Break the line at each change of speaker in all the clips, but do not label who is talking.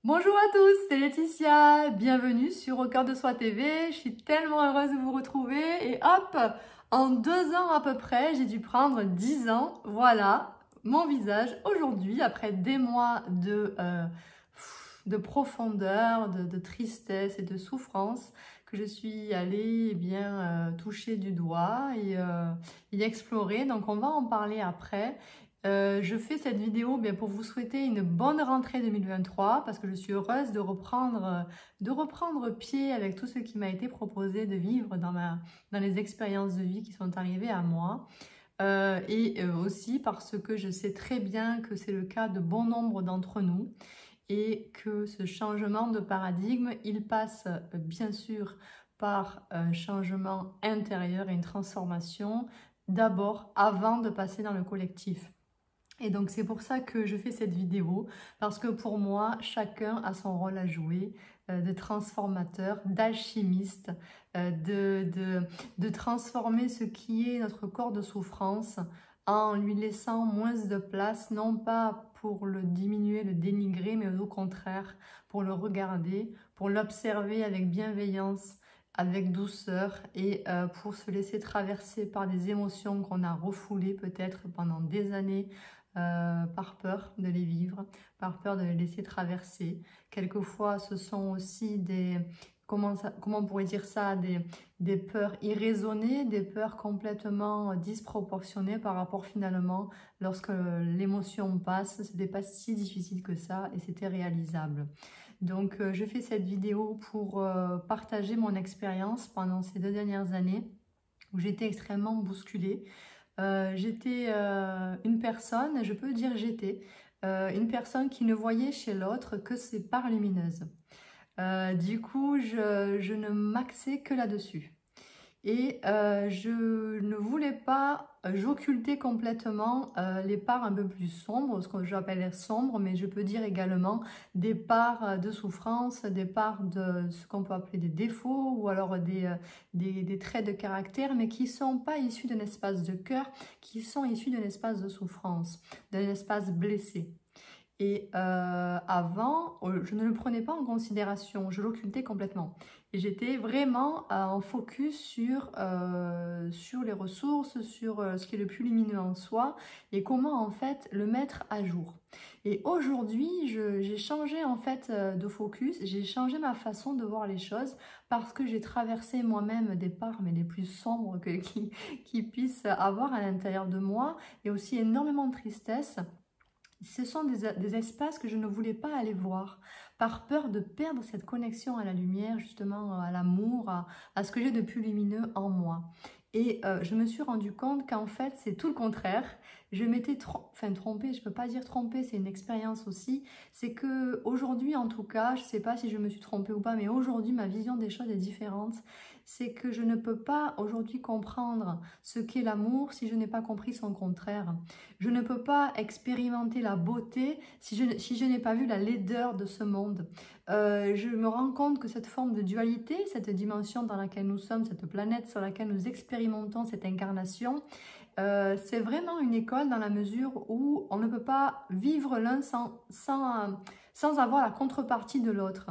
Bonjour à tous, c'est Laetitia, bienvenue sur Au cœur de soi TV. Je suis tellement heureuse de vous retrouver et hop, en 2 ans à peu près, j'ai dû prendre 10 ans. Voilà mon visage aujourd'hui après des mois de profondeur, de tristesse et de souffrance que je suis allée toucher du doigt et y explorer. Donc on va en parler après. Je fais cette vidéo pour vous souhaiter une bonne rentrée 2023 parce que je suis heureuse de reprendre pied avec tout ce qui m'a été proposé de vivre dans les expériences de vie qui sont arrivées à moi. Aussi parce que je sais très bien que c'est le cas de bon nombre d'entre nous et que ce changement de paradigme, il passe bien sûr par un changement intérieur et une transformation d'abord avant de passer dans le collectif. Et donc c'est pour ça que je fais cette vidéo, parce que pour moi, chacun a son rôle à jouer, de transformateur, d'alchimiste, de transformer ce qui est notre corps de souffrance en lui laissant moins de place, non pas pour le diminuer, le dénigrer, mais au contraire, pour le regarder, pour l'observer avec bienveillance, avec douceur et pour se laisser traverser par des émotions qu'on a refoulées peut-être pendant des années, par peur de les vivre, par peur de les laisser traverser. Quelquefois, ce sont aussi comment on pourrait dire ça, des peurs irraisonnées, des peurs complètement disproportionnées par rapport finalement, lorsque l'émotion passe, ce n'était pas si difficile que ça et c'était réalisable. Donc, je fais cette vidéo pour partager mon expérience pendant ces 2 dernières années où j'étais extrêmement bousculée. J'étais une personne, je peux dire une personne qui ne voyait chez l'autre que ses parts lumineuses. Du coup, je ne m'axais que là-dessus. Je ne voulais pas, j'occultais complètement les parts un peu plus sombres, ce que j'appelle sombres, mais je peux dire également des parts de souffrance, des parts de ce qu'on peut appeler des défauts ou alors des traits de caractère, mais qui ne sont pas issus d'un espace de cœur, qui sont issus d'un espace de souffrance, d'un espace blessé. Avant, je ne le prenais pas en considération, je l'occultais complètement. Et j'étais vraiment en focus sur les ressources, sur ce qui est le plus lumineux en soi et comment en fait le mettre à jour. Et aujourd'hui, j'ai changé en fait de focus, j'ai changé ma façon de voir les choses parce que j'ai traversé moi-même des parts mais les plus sombres qui puissent avoir à l'intérieur de moi et aussi énormément de tristesse. Ce sont des espaces que je ne voulais pas aller voir, par peur de perdre cette connexion à la lumière, justement à l'amour, à ce que j'ai de plus lumineux en moi. Je me suis rendu compte qu'en fait, c'est tout le contraire. Je m'étais trompée, je ne peux pas dire trompée, c'est une expérience aussi. C'est que aujourd'hui, en tout cas, je ne sais pas si je me suis trompée ou pas, mais aujourd'hui, ma vision des choses est différente. C'est que je ne peux pas aujourd'hui comprendre ce qu'est l'amour si je n'ai pas compris son contraire. Je ne peux pas expérimenter la beauté si je n'ai pas vu la laideur de ce monde. Je me rends compte que cette forme de dualité, cette dimension dans laquelle nous sommes, cette planète sur laquelle nous expérimentons cette incarnation, c'est vraiment une école dans la mesure où on ne peut pas vivre l'un sans avoir la contrepartie de l'autre.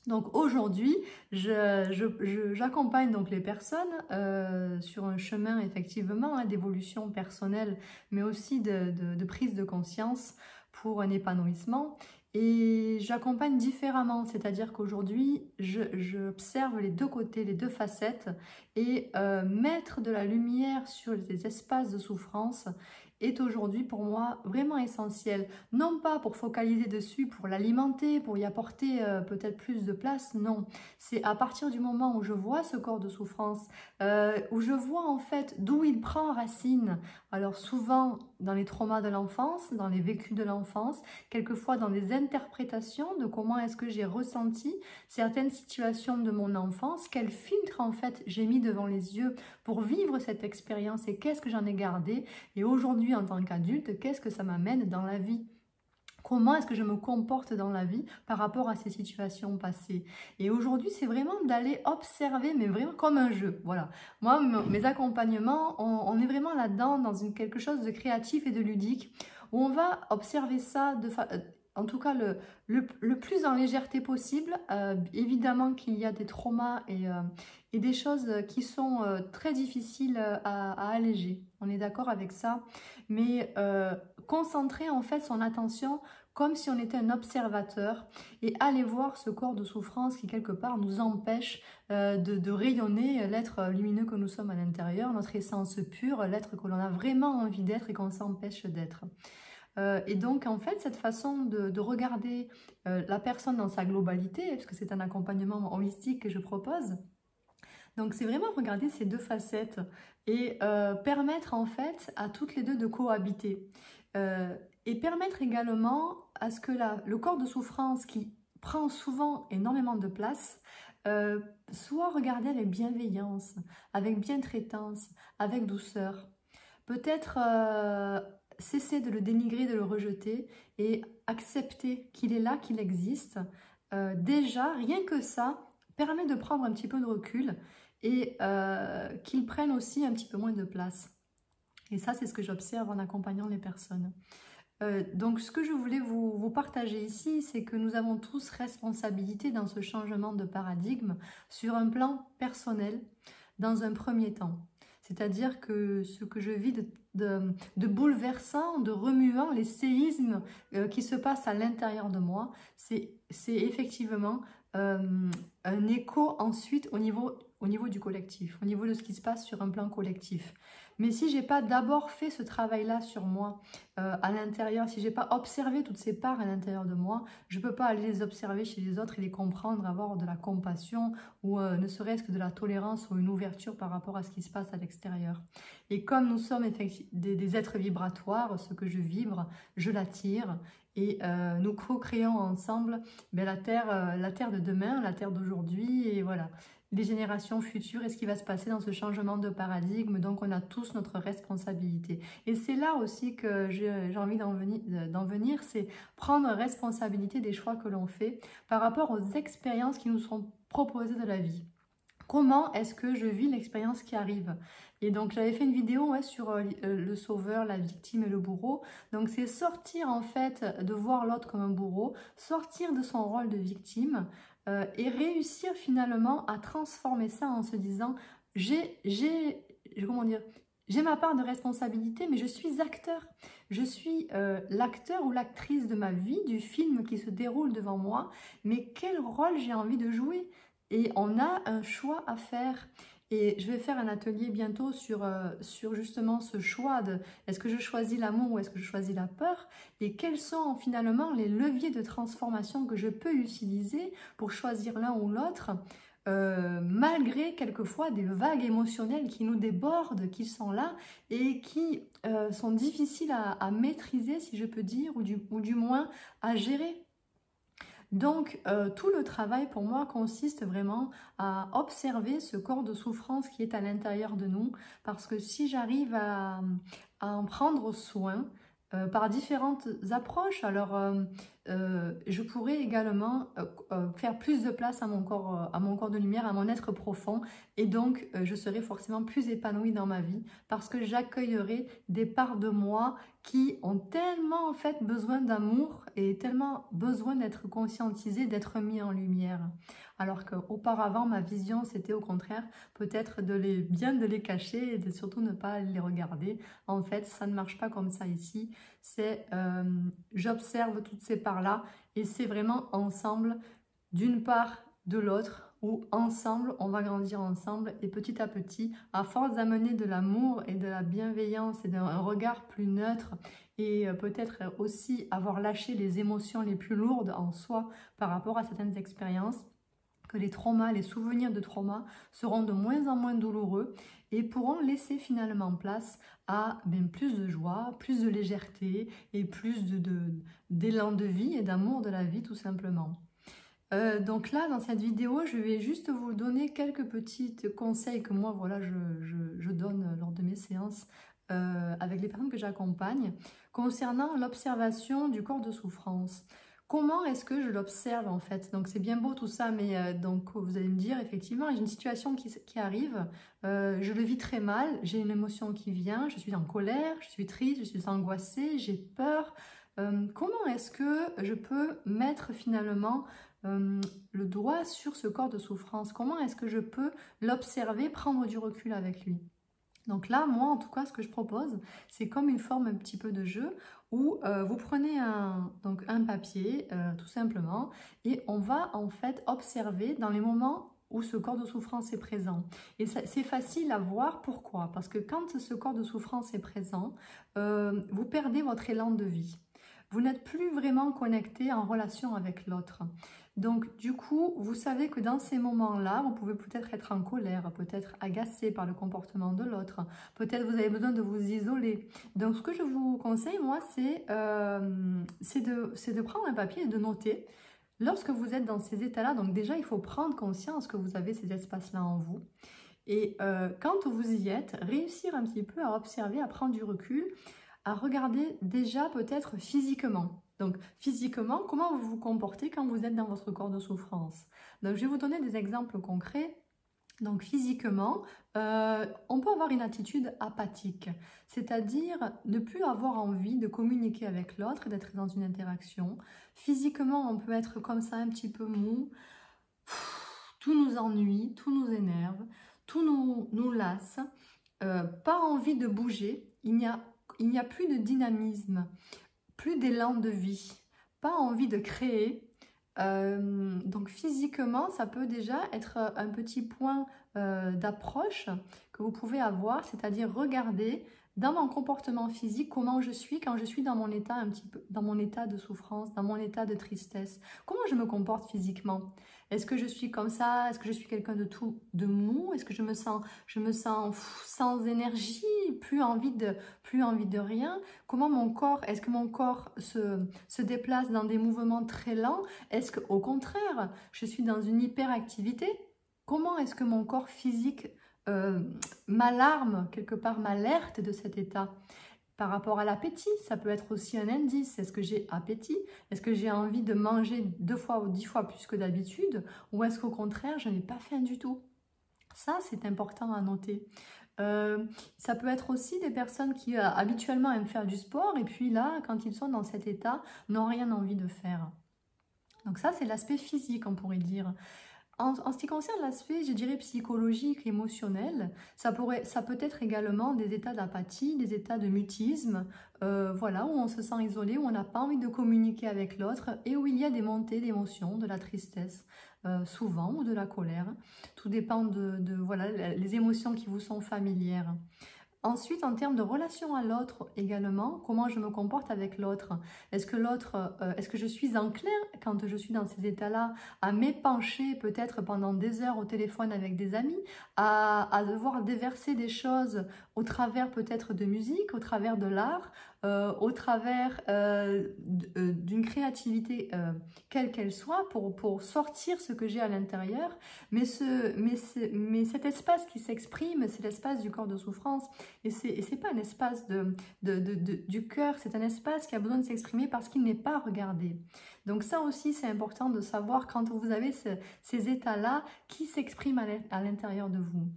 Donc aujourd'hui, j'accompagne donc les personnes sur un chemin effectivement d'évolution personnelle, mais aussi de prise de conscience pour un épanouissement. Et j'accompagne différemment, c'est-à-dire qu'aujourd'hui, j'observe les deux côtés, les deux facettes, et mettre de la lumière sur les espaces de souffrance est aujourd'hui pour moi vraiment essentiel. Non pas pour focaliser dessus, pour l'alimenter, pour y apporter peut-être plus de place, non. C'est à partir du moment où je vois ce corps de souffrance, où je vois en fait d'où il prend racine. Alors souvent dans les traumas de l'enfance, dans les vécus de l'enfance, quelquefois dans des interprétations de comment est-ce que j'ai ressenti certaines situations de mon enfance, quel filtre en fait j'ai mis devant les yeux pour vivre cette expérience et qu'est-ce que j'en ai gardé. Et aujourd'hui, en tant qu'adulte, qu'est-ce que ça m'amène dans la vie? Comment est-ce que je me comporte dans la vie par rapport à ces situations passées? Et aujourd'hui, c'est vraiment d'aller observer, mais vraiment comme un jeu. Voilà. Moi, mes accompagnements, on est vraiment là-dedans, dans quelque chose de créatif et de ludique, où on va observer ça en tout cas le plus en légèreté possible. Évidemment qu'il y a des traumas et des choses qui sont très difficiles à alléger. On est d'accord avec ça. Mais concentrer en fait son attention comme si on était un observateur et aller voir ce corps de souffrance qui quelque part nous empêche de rayonner l'être lumineux que nous sommes à l'intérieur, notre essence pure, l'être que l'on a vraiment envie d'être et qu'on s'empêche d'être. Et donc, en fait, cette façon de regarder la personne dans sa globalité, parce que c'est un accompagnement holistique que je propose, donc c'est vraiment regarder ces deux facettes et permettre en fait à toutes les deux de cohabiter. Et permettre également à ce que le corps de souffrance qui prend souvent énormément de place soit regardé avec bienveillance, avec bientraitance, avec douceur. Peut-être cesser de le dénigrer, de le rejeter et accepter qu'il est là, qu'il existe. Déjà, rien que ça permet de prendre un petit peu de recul et qu'il prenne aussi un petit peu moins de place. Et ça, c'est ce que j'observe en accompagnant les personnes. Donc, ce que je voulais vous partager ici, c'est que nous avons tous responsabilité dans ce changement de paradigme sur un plan personnel, dans un premier temps. C'est-à-dire que ce que je vis de bouleversant, de remuant, les séismes qui se passent à l'intérieur de moi, c'est effectivement un écho ensuite au niveau du collectif, au niveau de ce qui se passe sur un plan collectif. Mais si je n'ai pas d'abord fait ce travail-là sur moi, à l'intérieur, si je n'ai pas observé toutes ces parts à l'intérieur de moi, je ne peux pas aller les observer chez les autres et les comprendre, avoir de la compassion ou ne serait-ce que de la tolérance ou une ouverture par rapport à ce qui se passe à l'extérieur. Et comme nous sommes des êtres vibratoires, ce que je vibre, je l'attire. Et nous co-créons ensemble la terre de demain, la terre d'aujourd'hui, et voilà, les générations futures et ce qui va se passer dans ce changement de paradigme. Donc on a tous notre responsabilité. Et c'est là aussi que j'ai envie d'en venir, c'est prendre responsabilité des choix que l'on fait par rapport aux expériences qui nous sont proposées de la vie. Comment est-ce que je vis l'expérience qui arrive? Et donc j'avais fait une vidéo sur le sauveur, la victime et le bourreau. Donc c'est sortir en fait de voir l'autre comme un bourreau, sortir de son rôle de victime et réussir finalement à transformer ça en se disant comment dire, j'ai ma part de responsabilité, mais je suis acteur. Je suis l'acteur ou l'actrice de ma vie, du film qui se déroule devant moi, mais quel rôle j'ai envie de jouer? Et on a un choix à faire. Et je vais faire un atelier bientôt sur justement ce choix de est-ce que je choisis l'amour ou est-ce que je choisis la peur? Et quels sont finalement les leviers de transformation que je peux utiliser pour choisir l'un ou l'autre, malgré quelquefois des vagues émotionnelles qui nous débordent, qui sont là et qui sont difficiles à maîtriser, si je peux dire, ou du moins à gérer. Donc, tout le travail pour moi consiste vraiment à observer ce corps de souffrance qui est à l'intérieur de nous, parce que si j'arrive à en prendre soin par différentes approches, alors je pourrais également faire plus de place à mon corps de lumière, à mon être profond, et donc je serai forcément plus épanouie dans ma vie, parce que j'accueillerai des parts de moi qui ont tellement en fait besoin d'amour et tellement besoin d'être conscientisées, d'être mis en lumière. Alors qu'auparavant, ma vision, c'était au contraire peut-être bien de les cacher et de surtout ne pas les regarder. En fait, ça ne marche pas comme ça ici. C'est j'observe toutes ces parts-là et c'est vraiment ensemble, d'une part de l'autre, où ensemble, on va grandir ensemble et petit à petit, à force d'amener de l'amour et de la bienveillance et d'un regard plus neutre et peut-être aussi avoir lâché les émotions les plus lourdes en soi par rapport à certaines expériences, que les traumas, les souvenirs de traumas seront de moins en moins douloureux et pourront laisser finalement place à plus de joie, plus de légèreté et plus d'élan de vie et d'amour de la vie tout simplement. Donc là, dans cette vidéo, je vais juste vous donner quelques petits conseils que moi, voilà, je donne lors de mes séances avec les personnes que j'accompagne concernant l'observation du corps de souffrance. Comment est-ce que je l'observe en fait? Donc c'est bien beau tout ça, mais donc vous allez me dire, effectivement, j'ai une situation qui arrive, je le vis très mal, j'ai une émotion qui vient, je suis en colère, je suis triste, je suis angoissée, j'ai peur, Comment est-ce que je peux mettre finalement le doigt sur ce corps de souffrance? Comment est-ce que je peux l'observer, prendre du recul avec lui? Donc là, moi, en tout cas, ce que je propose, c'est comme une forme un petit peu de jeu où vous prenez un papier, tout simplement, et on va en fait observer dans les moments où ce corps de souffrance est présent. Et c'est facile à voir, pourquoi? Parce que quand ce corps de souffrance est présent, vous perdez votre élan de vie. Vous n'êtes plus vraiment connecté en relation avec l'autre. Donc, du coup, vous savez que dans ces moments-là, vous pouvez peut-être être en colère, peut-être agacé par le comportement de l'autre, peut-être vous avez besoin de vous isoler. Donc, ce que je vous conseille, moi, c'est de prendre un papier et de noter. Lorsque vous êtes dans ces états-là, donc déjà, il faut prendre conscience que vous avez ces espaces-là en vous. Et quand vous y êtes, réussir un petit peu à observer, à prendre du recul, à regarder déjà peut-être physiquement. Donc physiquement, comment vous vous comportez quand vous êtes dans votre corps de souffrance? Donc je vais vous donner des exemples concrets. Donc physiquement, on peut avoir une attitude apathique, c'est-à-dire ne plus avoir envie de communiquer avec l'autre, d'être dans une interaction. Physiquement, on peut être comme ça un petit peu mou, tout nous ennuie, tout nous énerve, tout nous lasse, pas envie de bouger, il n'y a plus de dynamisme, plus d'élan de vie, pas envie de créer. Donc physiquement, ça peut déjà être un petit point d'approche que vous pouvez avoir, c'est-à-dire regarder dans mon comportement physique comment je suis quand je suis dans mon état un petit peu, dans mon état de souffrance, dans mon état de tristesse. Comment je me comporte physiquement? Est-ce que je suis comme ça? Est-ce que je suis quelqu'un de mou? Est-ce que je me sens sans énergie, plus envie de rien? Comment mon corps, est-ce que mon corps se déplace dans des mouvements très lents? Est-ce qu'au contraire, je suis dans une hyperactivité? Comment est-ce que mon corps physique m'alarme, quelque part m'alerte de cet état? Par rapport à l'appétit, ça peut être aussi un indice. Est-ce que j'ai appétit? Est-ce que j'ai envie de manger 2 fois ou 10 fois plus que d'habitude? Ou est-ce qu'au contraire, je n'ai pas faim du tout? Ça, c'est important à noter. Ça peut être aussi des personnes qui habituellement aiment faire du sport et puis là, quand ils sont dans cet état, n'ont rien envie de faire. Donc ça, c'est l'aspect physique, on pourrait dire. En ce qui concerne l'aspect, je dirais, psychologique, émotionnel, ça peut être également des états d'apathie, des états de mutisme, voilà, où on se sent isolé, où on n'a pas envie de communiquer avec l'autre et où il y a des montées d'émotions, de la tristesse, souvent, ou de la colère. Tout dépend voilà, les émotions qui vous sont familières. Ensuite, en termes de relation à l'autre également, comment je me comporte avec l'autre? Est-ce que je suis enclin, quand je suis dans ces états-là, à m'épancher peut-être pendant des heures au téléphone avec des amis, à devoir déverser des choses au travers peut-être de musique, au travers de l'art, au travers d'une créativité quelle qu'elle soit pour sortir ce que j'ai à l'intérieur, mais cet espace qui s'exprime, c'est l'espace du corps de souffrance. Et c'est pas un espace du cœur, c'est un espace qui a besoin de s'exprimer parce qu'il n'est pas regardé. Donc ça aussi, c'est important de savoir quand vous avez ces états-là qui s'expriment à l'intérieur de vous.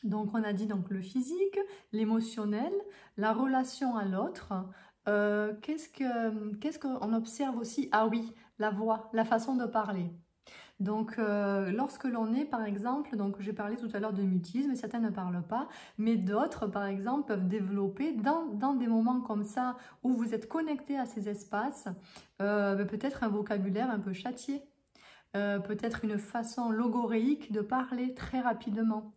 Donc on a dit donc le physique, l'émotionnel, la relation à l'autre. Qu'est-ce qu'on observe aussi? Ah oui, la voix, la façon de parler. Donc, lorsque l'on est, par exemple, donc j'ai parlé tout à l'heure de mutisme, certains ne parlent pas, mais d'autres, par exemple, peuvent développer dans des moments comme ça, où vous êtes connecté à ces espaces, peut-être un vocabulaire un peu châtié, peut-être une façon logoréique de parler très rapidement,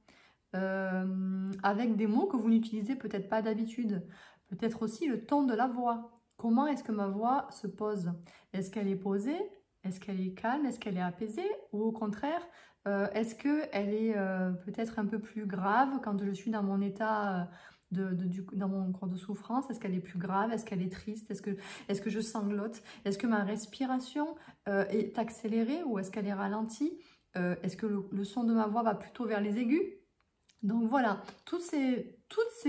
avec des mots que vous n'utilisez peut-être pas d'habitude, peut-être aussi le ton de la voix. Comment est-ce que ma voix se pose? Est-ce qu'elle est posée? Est-ce qu'elle est calme? Est-ce qu'elle est apaisée? Ou au contraire, est-ce qu'elle est peut-être un peu plus grave quand je suis dans mon état, dans mon corps de souffrance? Est-ce qu'elle est plus grave? Est-ce qu'elle est triste? Est-ce que je sanglote? Est-ce que ma respiration est accélérée ou est-ce qu'elle est ralentie? Est-ce que le son de ma voix va plutôt vers les aigus? Donc voilà, tous ces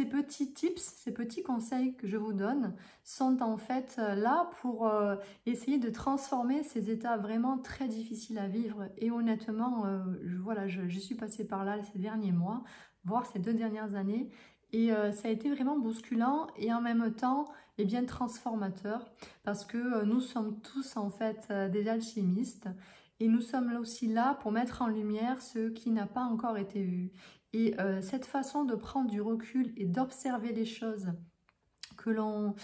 petits tips, ces petits conseils que je vous donne sont en fait là pour essayer de transformer ces états vraiment très difficiles à vivre. Et honnêtement, voilà, je suis passée par là ces derniers mois, voire ces 2 dernières années. Et ça a été vraiment bousculant et en même temps et bien transformateur parce que nous sommes tous en fait des alchimistes et nous sommes là aussi là pour mettre en lumière ce qui n'a pas encore été vu. Et cette façon de prendre du recul et d'observer les choses que l'on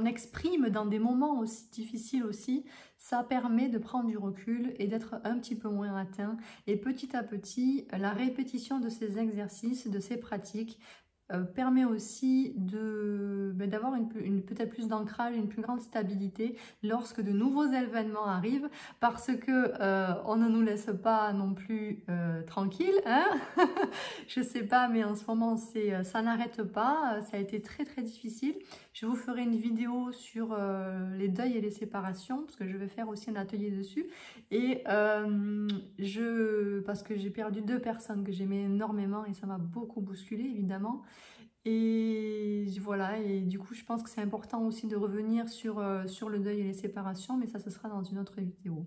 exprime dans des moments aussi difficiles aussi, ça permet de prendre du recul et d'être un petit peu moins atteint. Et petit à petit, la répétition de ces exercices, de ces pratiques, permet aussi d'avoir peut-être plus d'ancrage, une plus grande stabilité lorsque de nouveaux événements arrivent, parce que on ne nous laisse pas non plus tranquille, hein. Je sais pas, mais en ce moment ça n'arrête pas, ça a été très très difficile. Je vous ferai une vidéo sur les deuils et les séparations, parce que je vais faire aussi un atelier dessus, et parce que j'ai perdu 2 personnes que j'aimais énormément et ça m'a beaucoup bousculé évidemment. Et voilà, et du coup, je pense que c'est important aussi de revenir sur le deuil et les séparations, mais ça, ce sera dans une autre vidéo.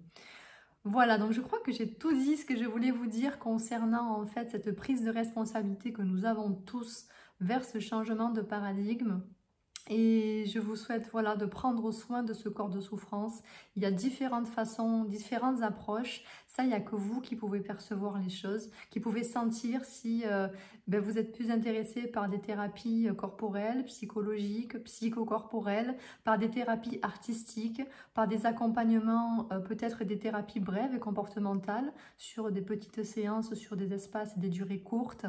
Voilà, donc je crois que j'ai tout dit ce que je voulais vous dire concernant en fait cette prise de responsabilité que nous avons tous vers ce changement de paradigme. Et je vous souhaite voilà, de prendre soin de ce corps de souffrance. Il y a différentes façons, différentes approches. Ça, il n'y a que vous qui pouvez percevoir les choses, qui pouvez sentir si vous êtes plus intéressé par des thérapies corporelles, psychologiques, psychocorporelles, par des thérapies artistiques, par des accompagnements, peut-être des thérapies brèves et comportementales, sur des petites séances, sur des espaces et des durées courtes.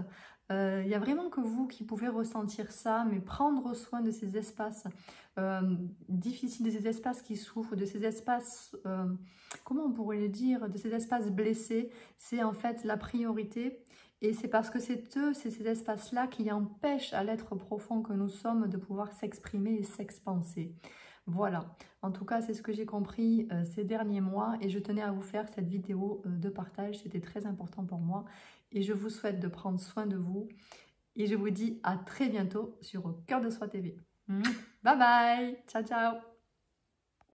Il n'y a vraiment que vous qui pouvez ressentir ça, mais prendre soin de ces espaces difficiles, de ces espaces qui souffrent, de ces espaces, comment on pourrait le dire, de ces espaces blessés, c'est en fait la priorité. Et c'est parce que c'est ces espaces-là qui empêchent à l'être profond que nous sommes de pouvoir s'exprimer et s'expanser. Voilà, en tout cas c'est ce que j'ai compris ces derniers mois et je tenais à vous faire cette vidéo de partage, c'était très important pour moi et je vous souhaite de prendre soin de vous et je vous dis à très bientôt sur Au Cœur de Soi TV. Bye bye, ciao ciao.